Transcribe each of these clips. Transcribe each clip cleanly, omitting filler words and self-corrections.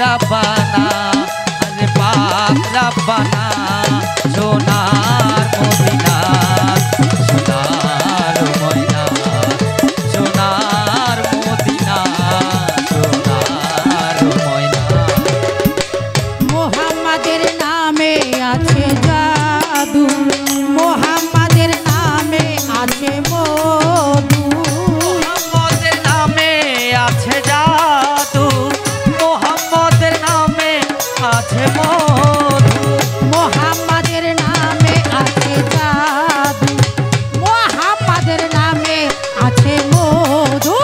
রাব্বানা আরে পাক রাব্বানা সোনার মদিনা সোনার ময়না সোনার মদিনা সোনার ময়না মোহাম্মদের নামে আছে জাদু মোহাম্মদের নামে আছে মধু মোহাম্মদের নামে আছে জাদু মোহাম্মদের নামে আছে মধু মোহাম্মদের নামে আছে জাদু মোহাম্মদের নামে আছে মধু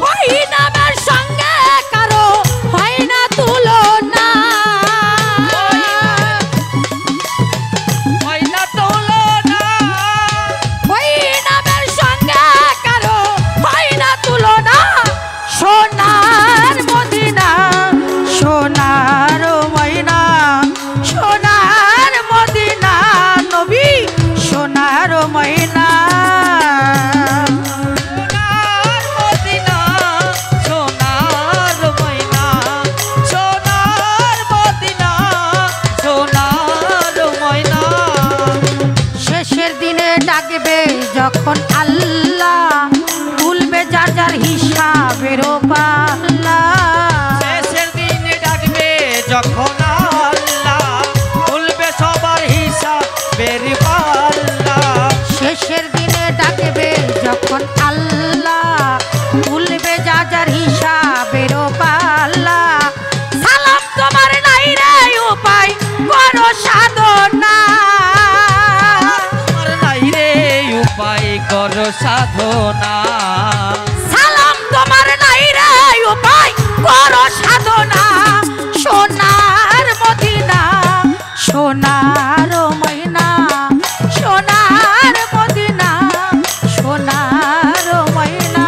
ওই নামের সঙ্গে কারো হয় না তুলনা হয় না তুলনা ওই নামের সঙ্গে কারো হয় না তুলনা সোনার মদিনা সোনার ময়না সোনার মদিনা নবী সোনার ময়না সোনার মদিনা সোনার ময়না সোনার মদিনা সোনার ময়না শেষের দিনে ডাকবে যখন আল্লাহ তুলবে যার যার হিসাবেরও পাল্লা শেষের দিনে ডাকবে যখন আল্লাহ খুলবে সবার হিসাবের পাল্লা শেষের দিনে ডাকবে যখন আল্লাহ তুলবে যা যার হিসাবেরও পাল্লা সালাম তোমার নাই রে উপায় করো সাধনা তোমার নাই রে উপায় করো সাধনা সালাম তোমার নাই রে উপায় করো সাধনা সোনার মদিনা সোনার ময়না সোনার মদিনা সোনার ময়না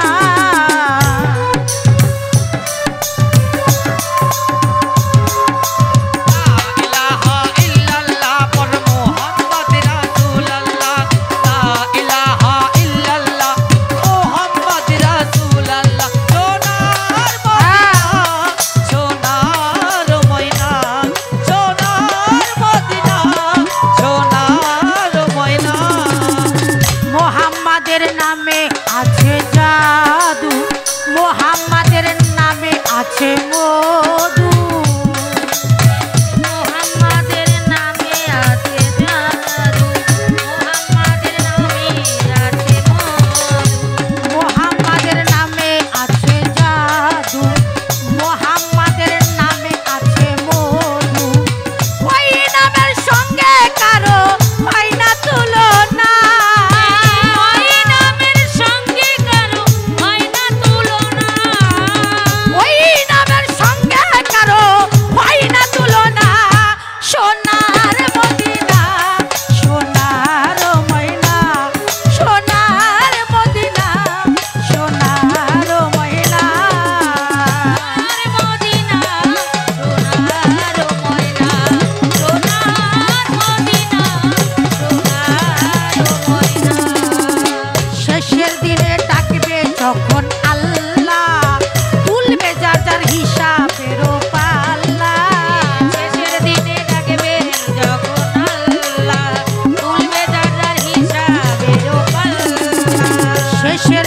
লা ইলাহা ইল্লাল্লাহ পর মুহাম্মদ রাসূলুল্লাহ লা ইলাহা ইল্লাল্লাহ মুহাম্মদ রাসূলুল্লাহ সোনার মদিনা সোনার ময়না সোনার মদিনা সোনার ময়না মোহাম্মদের নামে আছে জাদু মোহাম্মদের নামে আছে মধু মোহাম্মদের নামে আছে জাদু মোহাম্মদের নামে আছে মধু মোহাম্মদের নামে আছে জাদু মোহাম্মদের নামে আছে মধু ওই নামের সঙ্গে কারো হয় না তুলনা ওই নামের সঙ্গে কারো হয় না তুলনা ওই নামের সঙ্গে কারো হয় না তুলনা সোনার মদিনা সোনার ময়না সোনার মদিনা সোনার ময়না সোনার মদিনা সোনার ময়না সোনার মদিনা সোনার ময়না শেষের দিনে ডাকবে যখন আল্লাহ তুলবে যার যার হিসাবেরও পাল্লা শেষের দিনে ডাকবে যখন আল্লাহ তুলবে যার যার হিসাবেরও পাল্লা শেষের